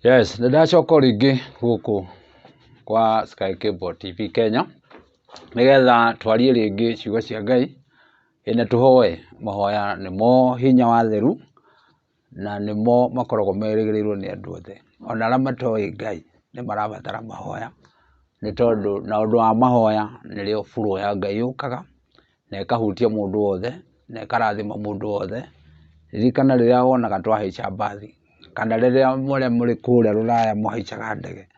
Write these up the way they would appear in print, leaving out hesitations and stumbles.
Yes, ndacoka ringi guku kwa Sky Cable TV Kenya nigetha twarie ringi ciugo cia Ngai ina tuhoe mahoya nimo hinya wa theru na nimo makoragwo merĩgĩrĩirwo nĩ andũ othe ona arĩa matoĩ Ngai nĩ marabatara mahoya nĩ tondũ na ũndũ wa mahoya nĩrĩo flow ya Ngai yũkaga na ĩkahutia mũndũ wothe na ĩkarathima mũndũ wothe. Ririkana rĩrĩa wonaga twahaica mbathi kana rĩrĩa mũrĩ kũrĩa Rũraya mũhaicaga ndege,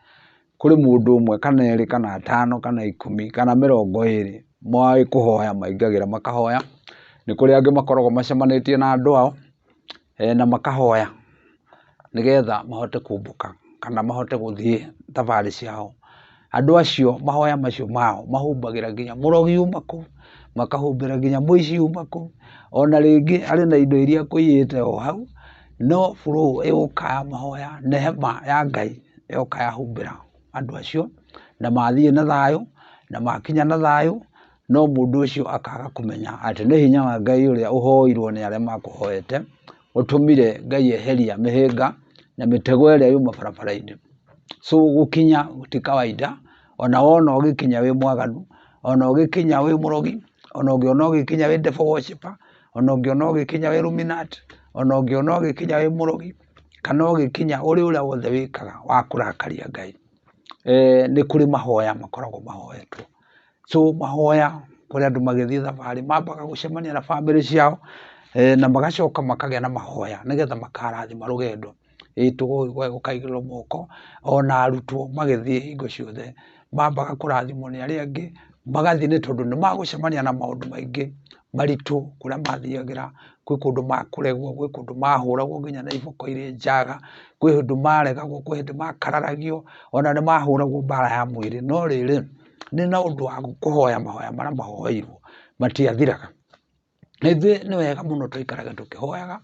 kũrĩ mũndũ ũmwe kana erĩ kana atano kana 10 kana 20 moĩ kũhoya maingagĩra makahoya. Nĩ kũrĩ angĩ makoragwo macemanĩtie na andũ ao na makahoya nĩgetha mahote kũmbũka kana mahote gũthiĩ thabarĩ ciao. Andũ acio mahoya macio mao mahumbagĩra nginya mũrogi uma kũu, makahumbĩra nginya mũici uma kũu, ona rĩngĩ arĩ na indo iria akũiyĩte o hau, no flow ĩgũka mahoya, neema ya Ngai yoka yahumbĩra andũ acio na mathiĩ na thayũ na makinya na thayũ. No mũndũ ũcio akaga kũmenya atĩ nĩ hinya wa Ngai ũrĩa ũhoirwo nĩ arĩa makũhoete ũtũmire Ngai eheria mĩhĩnga na mĩtego ĩrĩa yuma barabara-inĩ. So gũkinya ti kawaida, ona wona ũgĩkinya wĩ mwaganu, ona ũgĩkinya wĩ mũrogi, ona ũngĩona ũgĩkinya wĩ devil worshipper, ona ũngĩona ũgĩkinya wĩ illuminati, ona ũngĩona ũgĩkinya wĩ mũrogi, kana ũgĩkinya ũrĩ ũrĩa wothe wĩkaga wa kũrakaria Ngai, nĩ kũrĩ mahoya makoragwo mahoetwo. So mahoya kũrĩ andũ magĩthiĩ thabarĩ mambaga gũcemania na bamĩrĩ ciao na magacoka makagĩa na mahoya nĩgetha makarathima rũgendo. Gũkaigĩrĩrwo moko, ona arutwo magĩthiĩ hingo ciothe mambaga kũrathimwo nĩ arĩa angĩ magathiĩ nĩ tondũ nĩ magũcemania na maũndũ maingĩ maritũ kũrĩa mathiagĩra. Kwĩ kũndũ makũregwo, kwĩ kũndũ mahũragwo nginya na iboko irĩ njaga, kwĩ hĩndĩ maregagwo, kwĩ hĩndĩ makararagio, ona nĩ mahũragwo mbara ya mwĩrĩ. No rĩrĩ nĩ na ũndũ wa kũhoya mahoya marĩa mahoeirwo matiathiraga. Ithuĩ nĩ wega mũno tũikaraga tũkĩhoyaga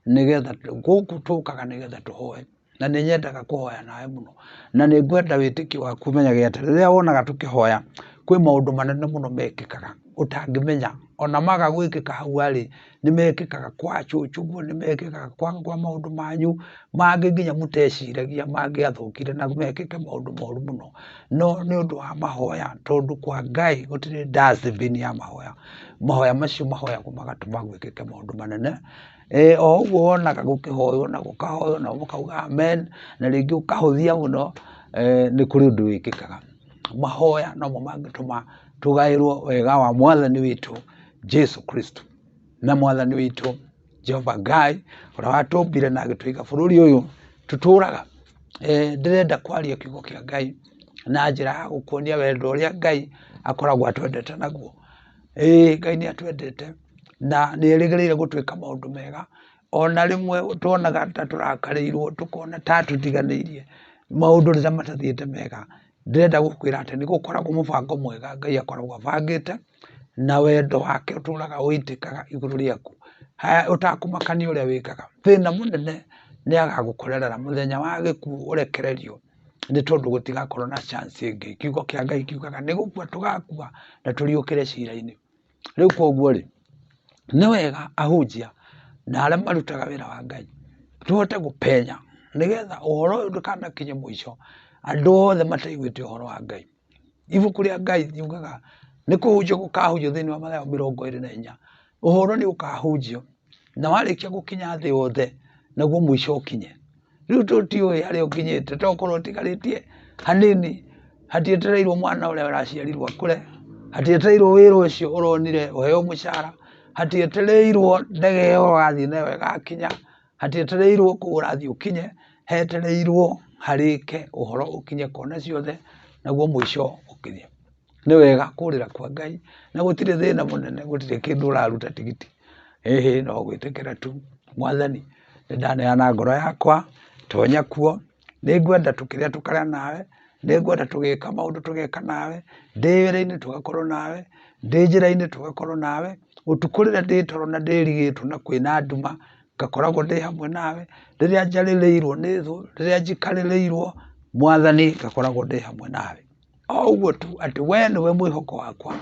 nĩgetha gũkũ tũkaga nĩgetha tũhoe, na nĩ nyendaga kũhoya nawe mũno, na nĩ ngwenda wĩtĩkio waku ũmenyage atĩ rĩrĩa wonaga tũkĩhoya kwĩ maũndũ manene mũno mekĩkaga ũtangĩmenya. Ona maga gwĩkĩka hau arĩ nĩ mekĩkaga kwa church ũguo, nĩ mekĩkaga kwa maũndũ manyu mangĩ nginya mũteciragia mangĩathũkire na mekĩke maũndũ moru mũno. No nĩ ũndũ wa mahoya, tondũ kwa Ngai gũtirĩ dustbin ya mahoya. Mahoya macio mahoyagwo magatũma gwĩkĩke maũndũ manene. O ũguo wonaga gũkĩhoywo na gũkahoywo na mũkauga amen na rĩngĩ ũkahũthia mũno, nĩ kũrĩ ũndũ wĩkĩkaga. Mahoya nomo mangĩtũma tũgaĩrwo wega wa Mwathani witũ Jesu Kristo na Mwathani witũ Jehova Ngai ũrĩa watũmbire na agĩtũiga bũrũri ũyũ tũtũraga. Ndĩrenda kwaria kiugo kĩa Ngai na njĩra ya gũkuonia wendo ũrĩa Ngai akoragwo atwendete naguo. Ngai nĩ atwendete na nĩ erĩgĩrĩire gũtwĩka maũndũ mega. Ona rĩmwe tuonaga ta tũrakarĩirwo, tũkona ta tũtiganĩirie maũndũ rĩrĩa matathiĩte mega. Ndĩrenda gũkwĩra atĩ nĩ gũkoragwo mũbango mwega Ngai akoragwo abangĩte, na wendo wake ũtũraga ũitĩkaga igũrũ rĩaku ũtakũmakania ũrĩa wĩkaga. Thĩna mũnene nĩ agagũkorerera mũthenya wa gĩkuũ ũrekererio, nĩ tondũ gũtigakorwo na chance ĩngĩ. Kiugo kĩa Ngai kiugaga nĩ gũkua tũgakua na tũriũkĩre cira-inĩ. Rĩu koguo rĩ, nĩ wega ahunjia na arĩa marutaga wĩra wa Ngai tũhote gũpenya nĩgetha ũhoro ũyũ ndũkanakinye mũico andũ othe mataiguĩte ũhoro wa Ngai. Ibuku rĩa Ngai riugaga nĩ kũhunjio gũkahunjio thĩinĩ wa Mathayo 24. Ũhoro nĩ ũkahunjio na warĩkia gũkinya thĩ yothe naguo mũico ũkinye. Rĩu tũtiũĩ harĩa ũkinyĩte, tokorwo ũtigarĩtie hanini, hatietereirwo mwana ũrĩa ũraciarirwo akũre, hatietereirwo wĩra ũcio ũronire ũheo mũcara, hatietereirwo ndege ĩyo ũrathiĩ nayo ĩgakinya, hatietereirwo kũu ũrathiĩ ũkinye, hetereirwo harĩke ũhoro ũkinye kona ciothe naguo mũico ũkinye. Nĩ wega kũrĩra kwa Ngai na gũtirĩ thĩna mũnene, gũtirĩ kĩndũ ũraruta tigiti, no gwĩtĩkĩra tu. Mwathani nĩ ndaneana ngoro yakwa, tonya kuo, nĩ ngwenda tũkĩrĩa tũkarĩa nawe, nĩ ngwenda tũgĩka maũndũ tũgeka nawe, ndĩ wĩra-inĩ tũgakorwo nawe, ndĩ njĩra-inĩ tũgakorwo nawe, ũtukũ rĩrĩa ndĩ toro na ndĩrigĩtwo na kwĩna nduma ngakoragwo ndĩ hamwe nawe, rĩrĩa njarĩrĩirwo nĩ thũ, rĩrĩa njikarĩrĩirwo, Mwathani ngakoragwo ndĩ hamwe nawe. O ũguo tu atĩ we nĩwe mwĩhoko wakwa,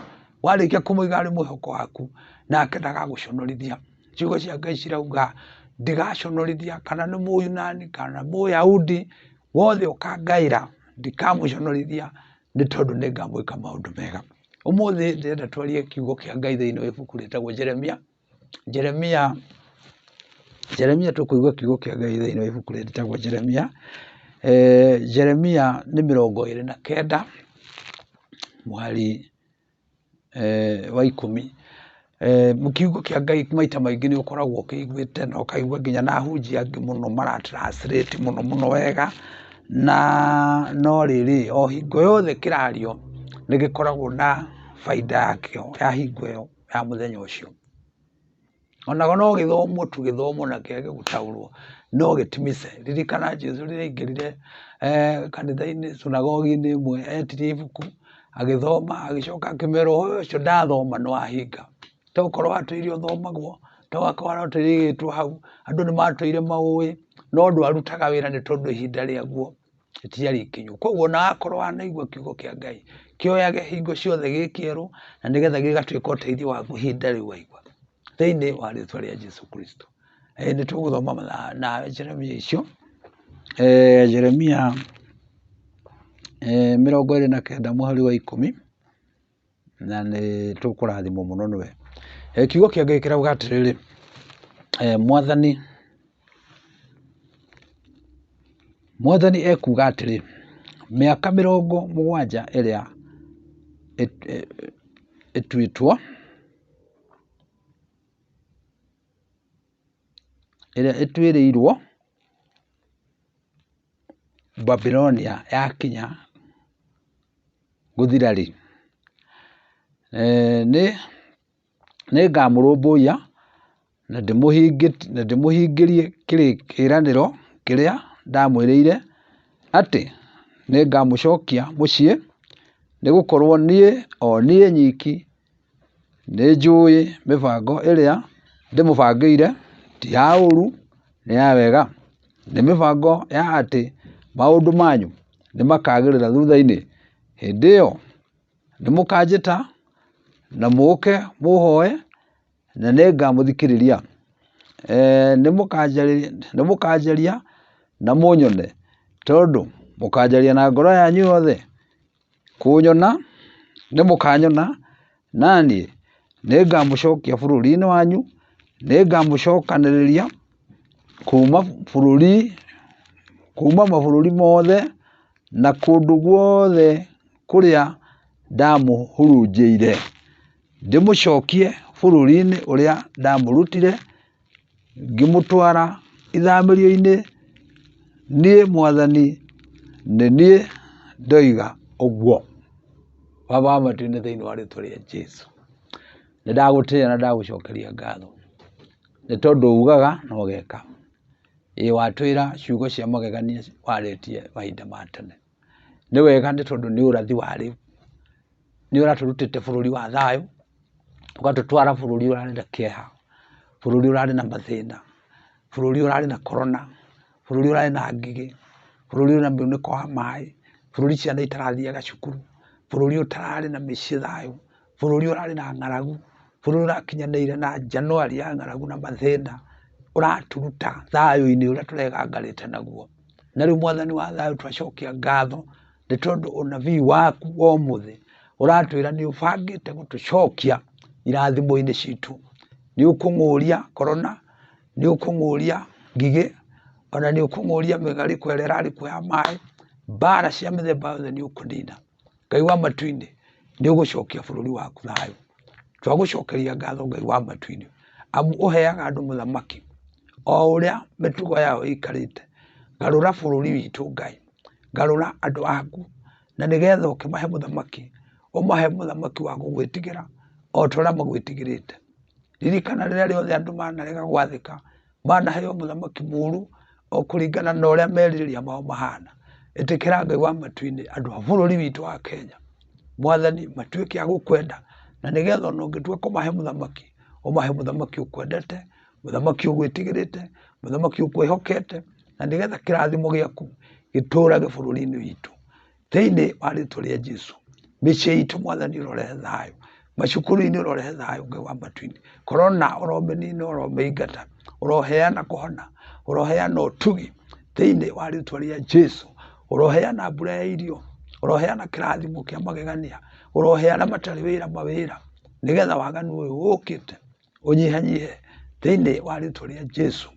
warĩkia kũmũiga arĩ mwĩhoko waku nake ndagagũconorithia. Ciugo cia Ngai cirauga ndigaconorithia kana nĩ Mũyunani kana Mũyahudi, wothe ukangaira ndikamuconorithia nĩ tondũ nĩ ngamwĩka maũndũ mega. Ũmũthĩ ndĩrenda twarie kiugo kĩa Ngai thĩinĩ wa ibuku rĩtagwo Jeremia tũkũigua kiugo kĩa Ngai thĩinĩ wa ibuku rĩtagwo Jeremia. Jeremia nĩ 29 mweri wa 10. Kiugo kĩa Ngai maita maingĩ nĩ ũkoragwo ũkĩiguĩte na ũkaigua nginya na hunjia angĩ mũno maratranslate mũno wega, na no rĩrĩ o hingo yothe kĩrario nĩ gĩkoragwo na faida yakĩo ya hingo ĩyo ya mũthenya ũcio. Onago no gĩthomwo tu gĩthomwo na kĩage gũtaũrwo no gĩtimice. Ririkana Jesũ rĩrĩa aingĩrire kanitha-inĩ sunagogi-inĩ ĩmwe etirie ibuku agĩthoma agĩcoka akĩmera ũcio ndathoma no ahinga. Ta ũkorwo atũire ũthomagwo ta wakorwo atũire gĩtwo hau andũ nĩ matũire maũĩ no ndũ arutaga wĩra nĩ tondũ ihinda rĩaguo rĩtiarĩ ikinyu. Koguo na akorwo wanaigua kiugo kĩa Ngai kĩoyage hingo ciothe gĩkĩerũ na nĩgetha gĩgatuĩka ũteithio waku ihinda rĩu waigua thĩinĩ wa rĩĩtwa rĩa Jesũ Kristo. Nĩ tũgũthoma na Jeremia icio. Jeremia 29 mweri wa 10 na nĩ tũkũrathimwo mũno nĩwe. Kiugo kĩa Ngai kĩrauga atĩrĩrĩ, Mwathani ekuga atĩrĩ, mĩaka 70 ĩrĩa ĩtuĩtwo ĩrĩa ĩtuĩrĩirwo Babilonia yakinya gũthira-rĩ, nĩ ngamũrũmbũiya na ndĩmũhingĩrie kĩĩranĩro kĩrĩa ndamwĩrĩire atĩ nĩ ngamũcokia mũciĩ, nĩ gũkorwo niĩ nyiki nĩ njũĩ mĩbango ĩrĩa ndĩmũbangĩire ti ya ũru nĩ ya wega, nĩ mĩbango ya atĩ maũndũ manyu nĩ makagĩrĩra thutha-inĩ. Hĩndĩ ĩyo nĩ mũkanjĩta na mũũke mũhoe na nĩ ngamũthikĩrĩria. Nĩ mũkanjaria na mũnyone, tondũ mũkanjaria na ngoro yanyu yothe. Kũnyona nĩ mũkanyona naniĩ nĩ ngamũcokia bũrũri-inĩ wanyu, nĩ ngamũcokanĩrĩria kuma mabũrũri mothe na kũndũ guothe kũrĩa ndamũhurunjĩire, ndĩmũcokie bũrũri-inĩ ũrĩa ndamũrutire ngĩmũtwara ithamĩrio-inĩ. Niĩ Mwathani nĩ niĩ ndoiga ũguo. Baba wa matu-inĩ thĩinĩ wa rĩĩtwa rĩa Jesũ, nĩ ndagũtĩĩa na ndagũcokeria ngatho nĩ tondũ ugaga na ũgeka. Watwĩra ciugo cia magegania warĩtie mahinda ma tene. Nĩ wega nĩ tondũ nĩ ũrathi wa rĩu. Nĩ ũratũrutĩte bũrũri wa thayũ ũgatũtwara bũrũri ũrarĩ na kĩeha, bũrũri ũrarĩ na mathĩna, bũrũri ũrarĩ na korona, bũrũri ũrarĩ na ngigĩ, bũrũri ũrĩ na mũnĩko wa maĩ, bũrũri ciana itarathiaga cukuru, bũrũri ũtararĩ na mĩciĩ thayũ, bũrũri ũrarĩ na ng'aragu, bũrũri ũrakinyanĩire na Januari ya ng'aragu na mathĩna. Ũraturuta thayũ-inĩ ũrĩa tũregangarĩte naguo. Na rĩu Mwathani wa thayũ twacokia ngatho nĩ tondũ ũnabii waku wa ũmũthĩ ũratwĩra nĩ ũbangĩte gũtũcokia irathimo-inĩ citũ. Nĩ ũkũng'ũria korona, nĩ ũkũng'ũria ngigĩ, ona nĩ ũkũng'ũria mĩgarĩko ĩrĩa ĩrarĩ kuo ya maĩ, mbara cia mĩthemba yothe nĩ ũkũnina. Ngai wa matu-inĩ nĩ ũgũcokia bũrũri waku thayũ. Twagũcokeria ngatho Ngai wa matu-inĩ amu ũheaga andũ mũthamaki o ũrĩa mĩtugo yao ĩikarĩte. Garũra bũrũri witũ Ngai, garũra andũ aku, na nĩgetha ũkĩmahe mũthamaki, ũmahe mũthamaki wa gũgwĩtigĩra o ta ũrĩa magwĩtigĩrĩte. Ririkana rĩrĩa rĩothe andũ manarega gwathĩka, manaheo mũthamaki mũũru o kũringana na ũrĩa merirĩria mao mahana. Ĩtĩkĩra Ngai wa matu-inĩ andũ a bũrũri witũ wa Kenya, Mwathani, matuĩke a gũkwenda, na nĩgetha ona ũngĩtua kũmahe mũthamaki, ũmahe mũthamaki ũkwendete, mũthamaki ũgwĩtigĩrĩte, mũthamaki ũkwĩhokete, na nĩgetha kĩrathimo gĩaku gĩtũũrage bũrũri-inĩ witũ thĩinĩ wa rĩĩtwa rĩa Jesũ. Mĩciĩ itũ Mwathani ũrorehe thayũ, macukuru-inĩ ũrorehe thayũ Ngai wa matu-inĩ. Korona ũromĩnina, ũromĩingata, ũroheana kũhona, ũroheana ũtugi thĩinĩ wa rĩĩtwa rĩa Jesũ. uroheana mbura ya irio uroheana kirathimo kia magegania uroheana matari wira mawira nigetha waganu uyu ukite unyihanyihe thiini wa ritwa ria Jesu.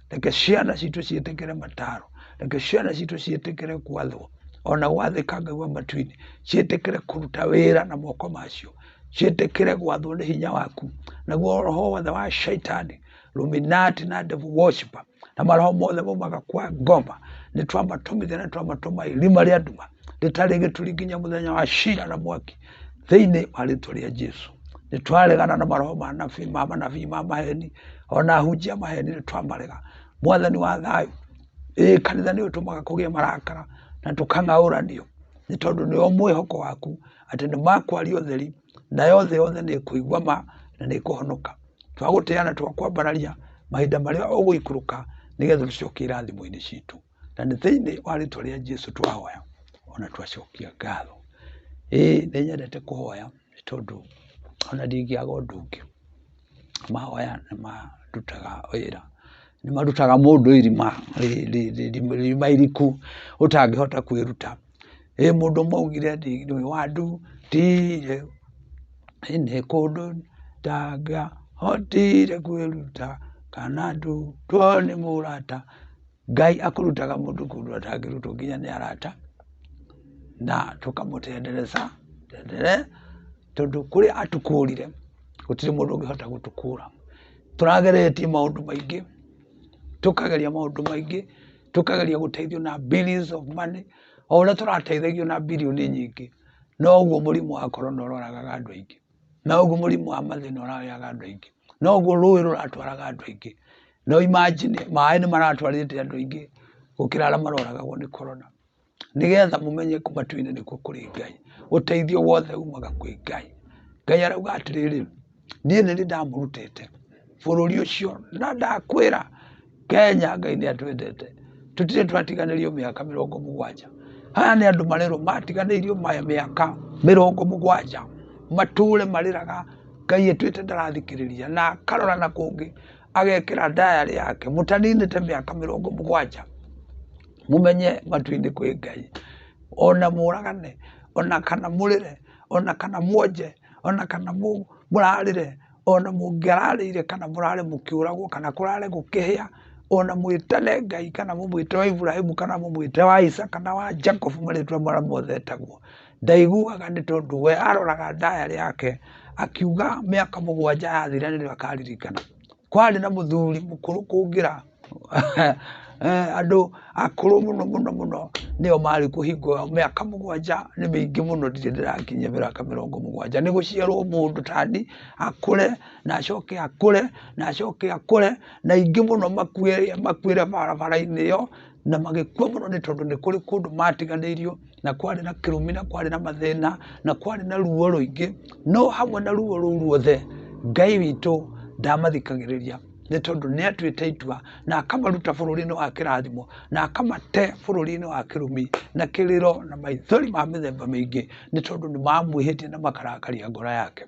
Reke ciana citu cietekere mataro, reke ciana citu cietekere kwathwo ona gwathikanga gwa matuini, cietekere kuruta wira na moko macio, cietekere gwathwo ni hinya waku naguo roho wothe wa shaitani Illuminati na devil worshiper na maroho mothe maumaga kwa ngoma ni twamatumithia na twamatuma irima ria nduma ritari gituri nginya muthenya wa cira na mwaki thiini wa ritwa ria Jesu. Ni twaregana na maroho ma manabii ma maheni ona hunjia maheni ni twamarega. Mwathani wa thayu kanitha ni utumaga kugia marakara na tukang'auranio ni tondu nio mwihoko waku ati ni makwaria utheri na yothe ni kuigua ma na ni kuhonoka. Twaguteana twakwambararia mahinda maria uguikuruka nigetha tucokie irathimo-ini citu na ni thiini wa ritwa ria Jesu twahoya ona twacokia ngatho. Ni nyendete kuhoya tondu ona ndingiaga undu ungi mahoya ni marutaga wira, ni marutaga mundu irima iriku utangihota kwiruta. Mundu maugire ndi wandu tire ni kundu ndangihotire kwiruta kana ndutwo ni murata. Ngai akurutaga mundu kundu atangirutwo nginya ni arata na tukamutendereza tondu kuri atukurire gutiri mundu ungihota gutukura. Turageretie maundu maingi, tukageria maundu maingi, tukageria guteithio na billions of money o uria turateithagio na bilioni nyingi no guo murimu wa corona uragaga andu aingi, no guo murimu wa mathina urayaga andu aingi, no guo rui ruratwaraga andu aingi. No imagine maai ni maratwarite andu aingi gukira aria maroragagwo ni corona. Nigetha mumenye kumatuine nikuo kuri Ngai, uteithio wothe umaga kwi Ngai. Ngai arauga atiriri nie ni ndamurutite bururi ucio na ndakwira Kenya Ngai ni atwendete tutire twatiganirio miaka 70. Aya ni andu marero matiganirio miaka 70 mature mariraga Ngai etwite ndarathikiriria na karora na kungi agekira diary yake mutaninite miaka 70. Mumenye matuine kwi Ngai ona muragane ona kana murire ona kana mwoje ona kana murarire ona mungiararire kana murare mukiuragwo kana kurare gukihia ona mwitane Ngai kana mumwite wa Ibrahimu kana mumwite wa Isaka kana wa Jacob maritwa mara mothe etagwo. Ndaiguaga ni tondu we aroraga diary yake akiuga miaka 7 yathira ni akaririkana kwari na muthuri mukuru kungira andu akuru muno nio mari kuhingo miaka 7 ni mingi muno ndirakinya miaka 70. Ni guciarwo mundu tani akure na acoke akure na acoke akure na ingi muno makwire barabara-ini yo na magikua muno ni tondu ni kuri kundu matiganirio na kwari na kirumi na kwari na mathina na kwari na ruo ruingi. No hamwe na ruo ruu ruothe Ngai witu ndamathikagiriria ni tondu ni atwite itua na akamaruta bururi-ini wa kirathimo na akamate bururi-ini wa kirumi na kiriro na maithori ma mithemba mingi ni tondu ni mamwihitie na makarakaria ngoro yake.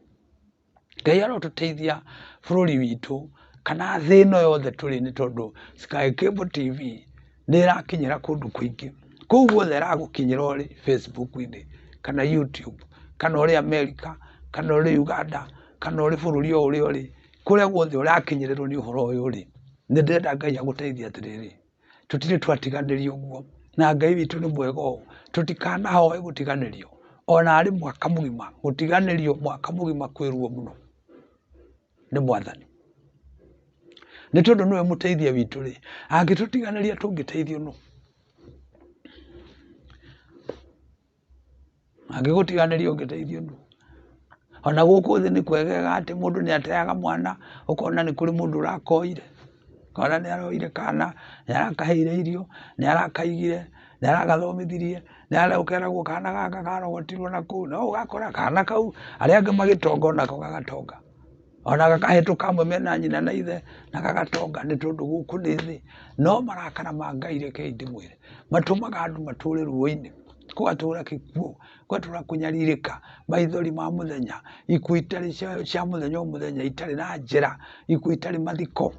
Ngai arotuteithia bururi witu kana thino yothe turi ni tondu Sky Cable TV ni irakinyira kundu kuingi kuu guothe iragukinyira uri Facebook-ini kana YouTube kana uri America kana uri Uganda kana uri bururi o uri kuria guothe urakinyirirwo ni uhoro uyu ri ni ndenda Ngai aguteithia atiriri tutire twatiganirio guo na Ngai witu ni mwega tutikana hoye gutiganirio ona ari mwaka mugima gutiganirio mwaka mugima kwiruo muno ni Mwathani ni tondu niwe muteithia witu ri angitutiganiria tungiteithio no angigutiganiria ungiteithio no. Ona guku thi ni kwegega ati mundu ni ateaga mwana ukona ni kuri mundu urakoire kana ni aroire kana ni arakaheire irio ni arakaigire ni aragathomithirie ni araukeragwo kana gaka karogotirwo na kuu no ugakora kana kau aria angi magitonga onako gagatonga ona gakahituka amwe mena nyina na ithe na gagatonga ni tondu guku ni thi no marakara ma Ngai reke ndimwire matumaga andu mature ruo-ini kwatura kikuo kwatura kunyaririka maithori ma muthenya iku itari cia muthenya o muthenya itari na njira iku itari mathiko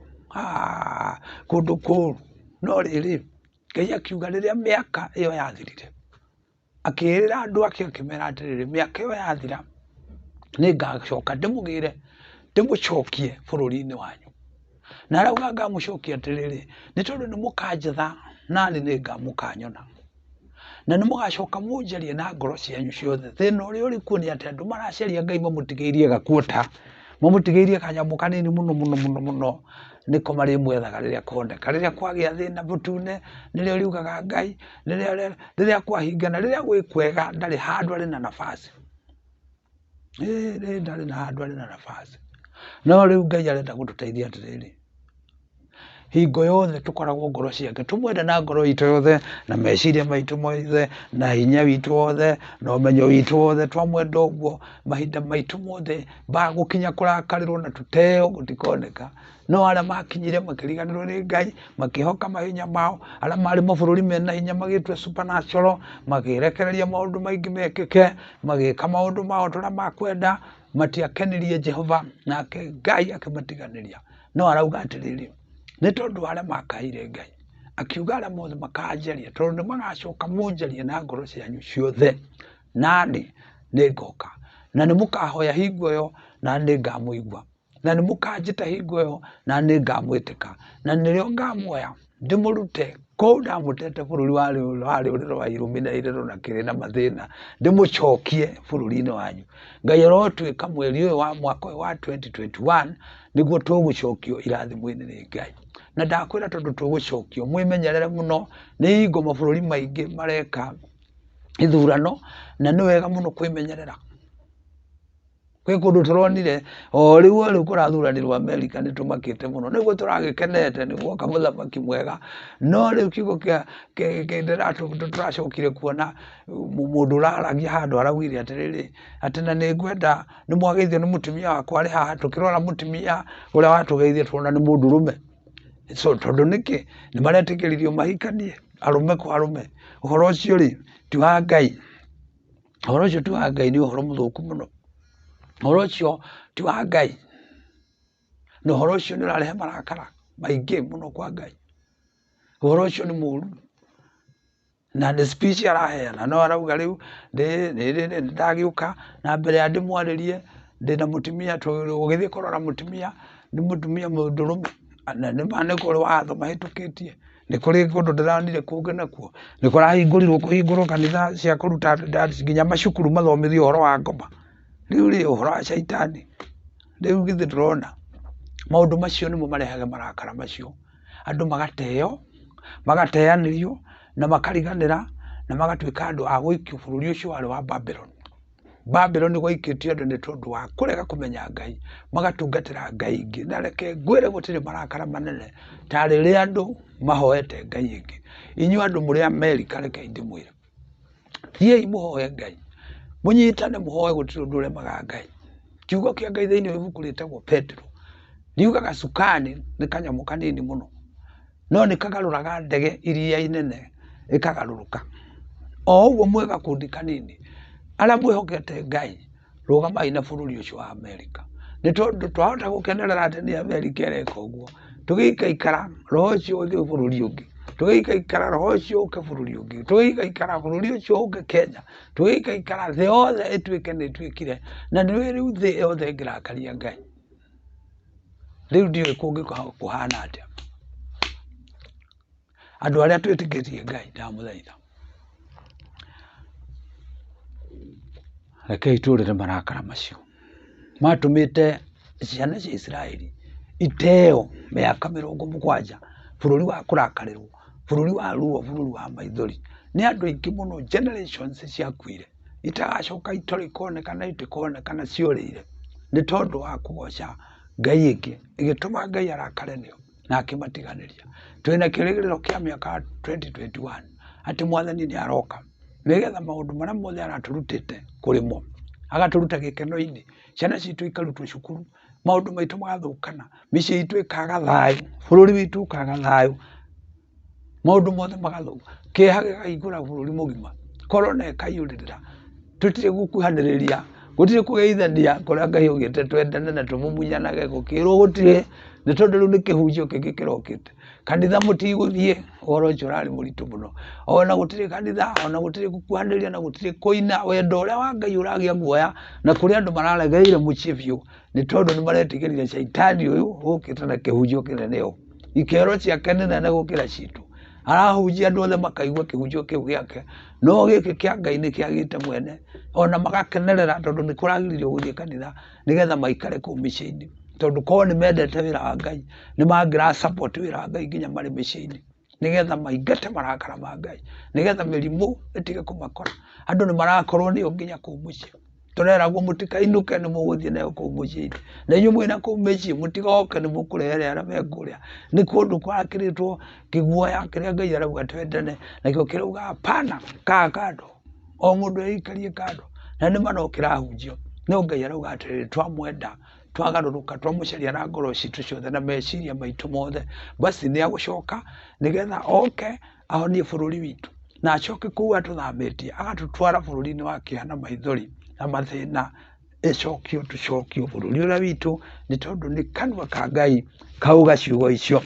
kundu kuru no riri Ngai akiuga rĩrĩa mĩaka ĩyo yathirire akĩrĩra andũ ake akĩmera atĩrĩrĩ mĩaka ĩyo yathira nĩngacoka ndĩmũgĩre ndĩmũcokie bũrũri-inĩ wanyu na arauga ngamũcokia atĩrĩrĩ nĩ tondũ nĩ mũkanjetha nani nĩngamũkanyona na nĩ mũgacoka mũnjarie na ngoro cianyu ciothe thĩna ũrĩa ũrĩ kuo nĩ atĩ andũ maracaria Ngai mamũtigĩirie gakuota mamũtigĩirie kanyamũ kanini mũno nĩko marĩmwethaga rĩrĩa koneka rĩrĩa kwagĩa thĩna bũtune nĩrĩo riugaga Ngai rĩrĩa kwahingana rĩrĩa gwĩ kwega ndarĩ handũ arĩ na nafasi ndarĩ na handũ arĩ na nafasi no rĩu Ngai arenda gũtũteithia atĩrĩrĩ hingo yothe tũkoragwo ngoro ciake tũmwende na ngoro itũ yothe na meciria maitũ mothe na hinya witũ wothe na ũmenyo witũ wothe twamwenda ũguo mahinda maitũ mothe bagũkinya kũrakarĩrwo na tũteo gũtikoneka no arĩa makinyire makĩriganĩrwo nĩ Ngai makĩhoka mahinya mao arĩa marĩ mabũrũri mena hinya magĩtwe supernatural magĩrekereria maũndũ maingĩ mekĩke magĩka maũndũ mao tũrĩa makwenda matiakenirie Jehova nake Ngai akĩmatiganĩria no arauga atĩrĩrĩ nĩ tondũ arĩa makaire Ngai akiuga arĩa mothe makanjaria tondũ nĩ magacoka mũnjarie na ngoro cianyu ciothe nani nĩngoka na nĩ mũkahoya hingo ĩyo na nĩngamũigua na nĩ mũkanjĩta hingo ĩyo na nĩngamwĩtĩka na nĩrĩo ngamuoya ndĩmũrute kũu ndamũtete bũrũri warĩ wa irũmi na irĩro na kĩrĩ na mathĩna ndĩmũcokie bũrũri-inĩ wanyu Ngai arotwĩka mweri ũyũ wa mwaka ũyũ wa 2021 nĩguo tũgũcokio irathimo-inĩ nĩ Ngai na ndakwĩra tondũ tũgũcokio mwĩmenyerere mũno nĩ hingo mabũrũri maingĩ mareka ithurano na nĩ wega mũno kwĩmenyerera kwĩ kũndũ tũronire o rĩu kũrathuranĩrwo Amerika nĩ tũmakĩte mũno nĩguo tũragĩkenete nĩguo kamũthamaki mwega no rĩu kiugo tũracokire kuona mũndũ ũraragia handũ araugire atĩrĩrĩ atĩ na nĩngwenda nĩ mwageithio nĩ mũtumia wakwa arĩ haha tũkĩrora mũtumia ũrĩa watũgeithia tuona nĩ mũndũrũme so tondũ nĩkĩ nĩ maretĩkĩririo mahikanie arũme kwa arũme ũhoro ũcio rĩ ti wa Ngai ũhoro ũcio ti wa Ngai nĩ ũhoro mũthũku mũno ũhoro ũcio ti wa Ngai na ũhoro ũcio nĩ ũrarehe marakara maingĩ mũno kwa Ngai ũhoro ũcio nĩ mũũru na nĩ speech araheana no arauga rĩu ndagĩũka na mbere ya ndĩmwarĩrie ndĩna mũtumia tũgĩthiĩ kũrora mũtumia nĩ mũtumia mũndũrũme na nĩ kũrĩ watho mahĩtũkĩtie nĩ kũrĩ kũndũ ndĩronire kũngĩ nakuo nĩ kũhingũrwo kanitha cia kũruta nginya macukuru mathomithio ũhoro wa ngoma rĩu rĩ ũhoro wa caitani rĩu githĩ tũrona maũndũ macio nĩmo marehaga marakara macio andũ magateo magateanĩrio na makariganĩra na magatuĩka andũ a gũikio bũrũri ũcio warĩ wa Babylon gwaikĩtio andũ nĩ tondũ wa kũrega kũmenya Ngai magatungatĩra Ngai ingĩ na reke ngwĩre gũtirĩ marakara manene ta rĩrĩa andũ mahoete Ngai ingĩ inyuĩ andũ mũrĩ Amerika reke ndĩmwĩre thiĩi mũhoe Ngai mũnyitane mũhoe gũtirĩ ũndũ ũremaga Ngai kiugo kĩa Ngai thĩinĩ wa ibuku rĩtagwo Petro riugaga cukani nĩ kanyamũ kanini mũno no nĩ kagarũraga ndege iria inene ĩkagarũrũka o ũguo mwĩ gakundi kanini arĩa mwĩhokete Ngai rũgamai na bũrũri ũcio wa Amerika nĩ tondũ twahota gũkenerera atĩ nĩ Amerika ĩreka ũguo tũgĩikaikara roho ũcio ũgĩthiĩ bũrũri ũngĩ tũgĩikaikara roho ũcio ũke bũrũri ũngĩ tũgĩikaikara bũrũri ũcio ũke Kenya tũgĩikaikara thĩ yothe ĩtuĩke nĩ ĩtuĩkire na nĩ rĩu thĩ yothe ĩngĩrakaria Ngai rĩu ndiũĩ kũngĩkũhana atĩa andũ arĩa twĩtĩkĩtie Ngai ndamũthaitha rekei tũrĩre marakara macio matũmĩte ciana cia Isiraeli iteo mĩaka 70 bũrũri wa kũrakarĩrwo bũrũri wa ruo bũrũri wa maithori nĩ andũ aingĩ mũno generations ciakuire itagacoka itorĩkonekana itĩkonekana ciũrĩire nĩ tondũ wa kũgoca Ngai ĩngĩ ĩgĩtũma Ngai arakare nĩo na akĩmatiganĩria twĩna kĩrĩgĩrĩro kĩa mĩaka 2021 atĩ mwathani nĩ aroka nĩgetha maũndũ marĩa mothe aratũrutĩte kũrĩmo agatũruta gĩkeno-inĩ ciana citũ ikarutwo cukuru maũndũ maitũ magathũkana mĩciĩ itũ ĩkaga thayũ bũrũri witũ ũkaga thayũ maũndũ mothe magathũka kĩeha gĩkaihũra bũrũri mũgima korona ĩkaiyũrĩrĩra tũtirĩ gũkuhanĩrĩria gutire kugeithania kuria Ngai ugite twendane na tumumunyanaga gukirwo gutire ni tondu riu ni kihunjio kingi kirokite kanitha mutiguthie uhoro ucio urari muritu muno ona gutire kanitha ona gutire gukuhaniria na gutire kuina wendo uria wa Ngai uragia guoya na kuri andu mararegeire mucii biu ni tondu ni maretigirire shaitani uyu ukite na kihunjio kinene o ikero ciake nene na gukira citu arahunjia andu othe makaigua kihunjio kiu giake no giki kia Ngai ni kiagite mwene ona magakenerera tondu ni kuragiririo guthie kanitha nigetha maikare kuu micii-ini tondu korwo ni mendete wira wa Ngai ni mangira support wira wa Ngai nginya mari micii-ini nigetha maingate marakara ma Ngai nigetha mirimu itige kumakora andu ni marakorwo ni nginya kuu mucii tureragwo mutikainuke ni muguthie nayo kuu mucii na inyu mwina kuu micii mutigoke ni mukurehere aria me kuria ni kundu kwakiritwo kiguoya kiria Ngai arauga twendane na kio kirauga hapana kando o mundu eikarie kando na ni mano kirahunjio no Ngai arauga atiri twamwenda twagaruruka twamucaria na ngoro citu ciothe na meciria maitu mothe basi ni agucoka nigetha oke ahonie bururi witu na acoke kuu atuthamitie agatutwara bururi-ini wa kihana maithori na mathina icokio tucokio bururi uria witu ni tondu ni kanua ka Ngai kauga ciugo icio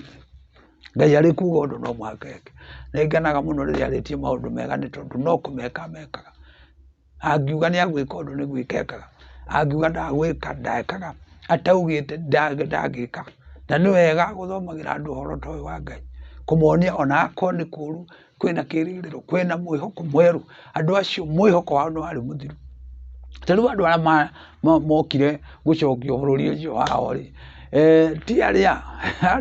Ngai ari kuga undu no mwakeke na nganaga muno riria aritie maundu mega ni tondu no kumeka mekaga angiuga ni agwika undu ni gwikekaga angiuga ndagwika ndekaga ataugite ndagika na ni wega guthomagira andu horo ta uyu wa Ngai kumuonia ona akoo ni kuru kwina kiririro kwina mwihoko mweru andu acio mwihoko wao no ari muthiru tariu andu aria mokire gucokio bururi ucio wao ri ti aria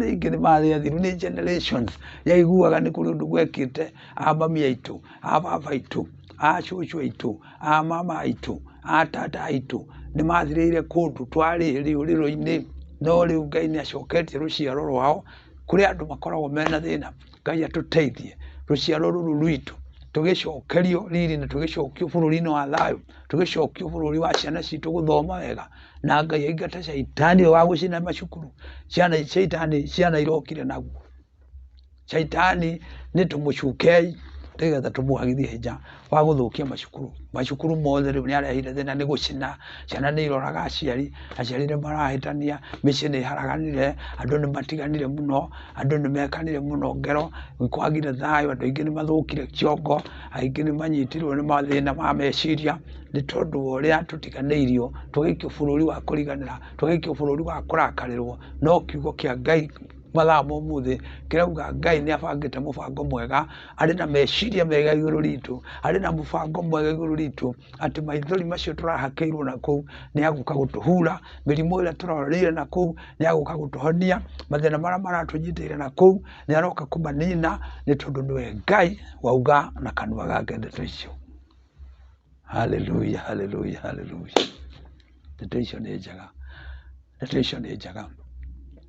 ingi ni maria thiru ni generations yaiguaga ni kuri undu gwekite amami aitu ababa aitu acucu aitu amama aitu atata aitu ni mathirire kundu twari riuriro-ini no riu Ngai ni acoketie ruciaro rwao kuri andu makoragwo mena thina Ngai atuteithie ruciaro ruru rwitu tugicokerio riri na tugicokio bururi-ini wa thayu tugicokio bururi wa ciana citu guthoma wega na Ngai aingate shaitani wa gucina macukuru ciana irokire naguo shaitani ni tumucukei nigetha tumuagithie hinya wa guthukia macukuru mothe riu ni arehire thina ni gucina ciana ni iroraga aciari ni marahitania micii ni haraganire andu ni matiganire muno andu ni mekanire muno ngero kwagire thayu andu aingi ni mathukire kiongo aingi ni manyitirwo ni mathina ma meciria ni tondu uria tutiganeirio tugikio bururi wa kuriganira tugikio bururi wa kurakarirwo no kiugo kia Ngai mathaa momuthi kirauga Ngai ni abangite mubango mwega ari na meciria mega iguru ritu ari na mubango mwega iguru ritu ati maithori macio turahakeirwo na kuu ni aguka gutuhura mirimu ira turorire na kuu ni aguka gutuhonia mathina maria maratunyitire na kuu ni aroka kumanina ni tondu niwe Ngai wauga na kanua gake ndeto icio haleluya haleluya haleluya ndeto icio ni njega ndeto icio ni njega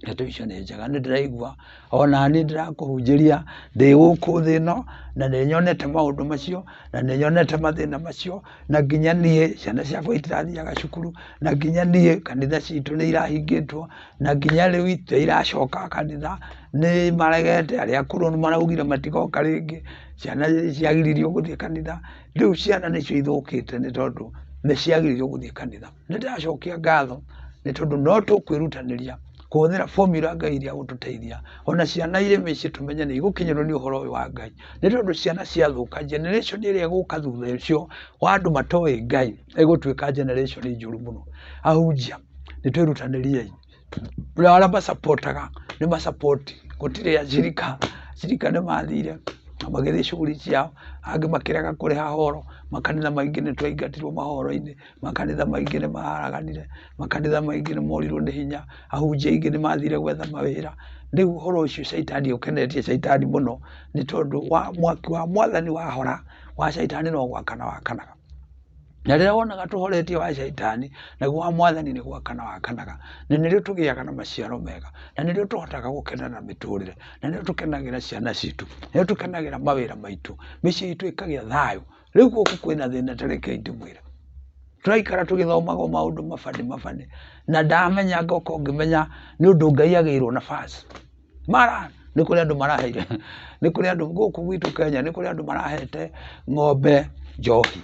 ndeto icio ni njega ni ndiraigua ona ni ndirakuhunjiria ndi guku thino na ni nyonete maundu macio na ni nyonete mathina macio na nginya nie ciana ciakwa itirathiaga cukuru na nginya nie kanitha citu ni irahingitwo na nginya riu iracoka kanitha ni maregete aria akuru ni maraugire matigoka ringi ciana ciagiririo guthie kanitha riu ciana nicio ithukite ni tondu ni ciagiririo guthie kanitha ni ndiracokia ngatho ni tondu no tukwirutaniria kuhuthira formula Ngai iria gututeithia ona ciana ire micii tumenye ni igukinyirwo ni uhoro uyu wa Ngai ni tondu ciana ciathuka generation iria iguka thutha ucio wa andu matoi Ngai igutwika generation njuru muno ahunjia ni twirutaniriei aria masapotaga ni masupport gutire acirika ni mathire magithie shughuli ciao angi makiraga kuriha horo makanitha maingi ni twaingatirwo mahoro-ini makanitha maingi ni maharaganire makanitha maingi ni morirwo ni hinya ahunjia aingi ni mathire gwetha mawira riu uhoro ucio shaitani ukenetie shaitani muno ni tondu wa mwaki wa mwathani wa hora wa shaitani no gwakana wakanaga na riria wonaga tuhoretie wa shaitani naguo wa mwathani ni gwakana wakanaga na nirio tugiaga na maciaro mega na nirio tuhotaga gukena na miturire na nirio tukenagira ciana citu nirio tukenagira mawira maitu micii itu ikagia thayu riu guku kwina thina tareke ndimwira turaikara tugithomaga maundu mafani na ndamenya ngoko ngimenya ni undu Ngai agiirwo nafasi mara ni kuri andu maraheire ni kuri andu guku gwitu Kenya ni kuri andu marahete ng'ombe njohi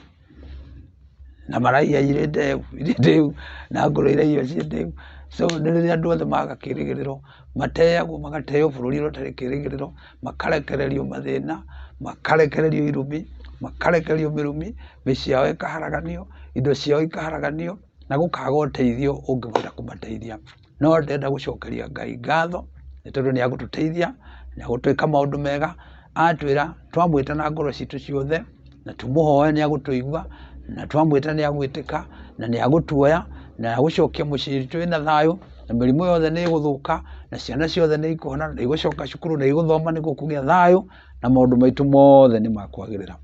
na maraiya irĩndeu na ngũrũ iraiywo ciĩndeu. So nĩ rĩrĩa andũ othe maga kĩrĩgĩrĩro, mateagwo magateo bũrũri ũrĩa ũtarĩ kĩrĩgĩrĩro, makarekererio mathĩna, makarekererio irumi, makarekererio mĩrumi, mĩciĩ yao ĩkaharaganio, indo ciao ikaharaganio, na gũkaga ũteithio ũngĩhota kũmateithia. No ndenda gũcokeria Ngai ngatho nĩ tondũ nĩ agũtũteithia, nĩ agũtwĩka maũndũ mega, atwĩra twamwĩta na ngoro citũ ciothe na tũmũhoe nĩ agũtũigua, na twamwĩta nĩ agwĩtĩka na nĩ agũtuoya na agũcokia mũciĩ twĩna thayũ, na mĩrimũ yothe nĩ ĩgũthũka, na ciana ciothe nĩ ikũhona, na igũcoka cukuru na igũthoma nĩ gũkũgĩa thayũ, na maũndũ maitũ mothe nĩ makwagĩrĩra.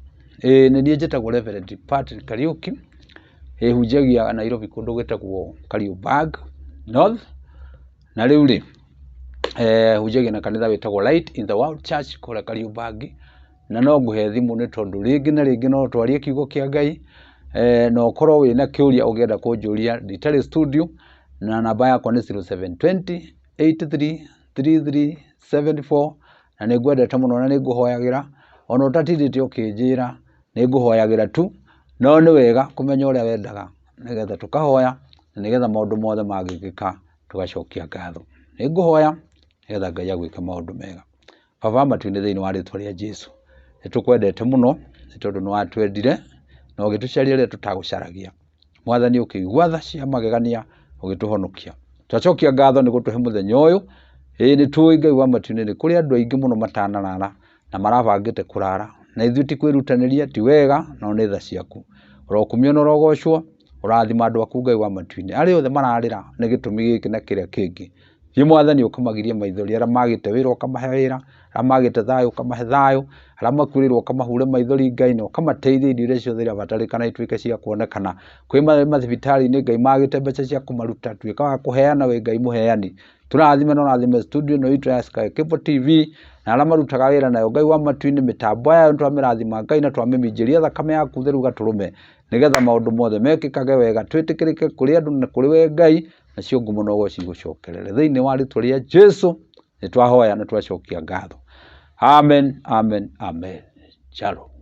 Nĩ niĩ njĩtagwo Reverend Patrick Kariuki, hunjagia Nairobi kũndũ gwĩtagwo Kariuki North, na rĩu rĩ hunjagia na kanitha wĩtagwo Light in the World Church kũrĩa Kariuki, na no ngũhe thimũ nĩ tondũ rĩngĩ na rĩngĩ no twarie kiugo kĩa Ngai, na ũkorwo wĩna kĩũria ũngĩenda kũnjũria nditarĩ studio, na namba yakwa nĩ 0720 833374, na nĩ ngwendete mũno na nĩ ngũhoyagĩra, ona ũtatindĩte ũkĩnjĩra nĩ ngũhoyagĩra tu, no nĩ wega kũmenya ũrĩa wendaga nĩgetha tũkahoya, na nĩgetha maũndũ mothe magĩkĩka tũgacokia ngatho. Nĩ ngũhoya nĩgetha Ngai agwĩke maũndũ mega. Baba matu-inĩ thĩinĩ wa rĩtwa rĩa Jesũ, nĩ tũkwendete mũno nĩ tondũ nĩ watwendire na ũgĩtũcaria rĩrĩa tũtagũcaragia. Mwathani ũkĩigua tha cia magegania ũgĩtũhonokia. Twacokia ngatho nĩ gũtũhe mũthenya ũyũ. Nĩ tũĩ Ngai wa matu-inĩ nĩ kũrĩ andũ aingĩ mũno matanarara na marabangĩte kũrara, na ithuĩ ti kwĩrutanĩria, ti wega, no nĩ tha ciaku. Ũrokumio na ũrogocwo, ũrathima andũ aku Ngai wa matu-inĩ arĩa othe mararĩra nĩ gĩtũmi gĩkĩ na kĩrĩa kĩngĩ. Thiĩ Mwathani ũkamagirie maithori, arĩa magĩte wĩra ũkamahe wĩra, arĩa magĩte thayũ ũkamahe thayũ, arĩa makuĩrĩirwo ũkamahure maithori Ngai, na ũkamateithia indo iria ciothe irabatarĩkana ituĩke cia kuonekana. Kwĩ mathibitarĩ-inĩ Ngai magĩte mbeca cia kũmaruta, tuĩka wa kũheana we Ngai mũheani. Tũrathime na ũrathime studio ĩno itũ ya Sky Cable TV, na arĩa marutaga wĩra nayo Ngai wa matu-inĩ, mĩtambo yayo nĩtwamĩrathima Ngai, na twamĩminjĩria thakame yaku theru gatũrũme, nĩgetha maũndũ mothe mekĩkage wega, twĩtĩkĩrĩke kũrĩ andũ na kũrĩ we Ngai, na cio ngumo no cigũcokerere. Thĩinĩ wa rĩtwa rĩa Jesũ nĩ twahoya na twacokia ngatho. Amen, amen, amen. Shalom.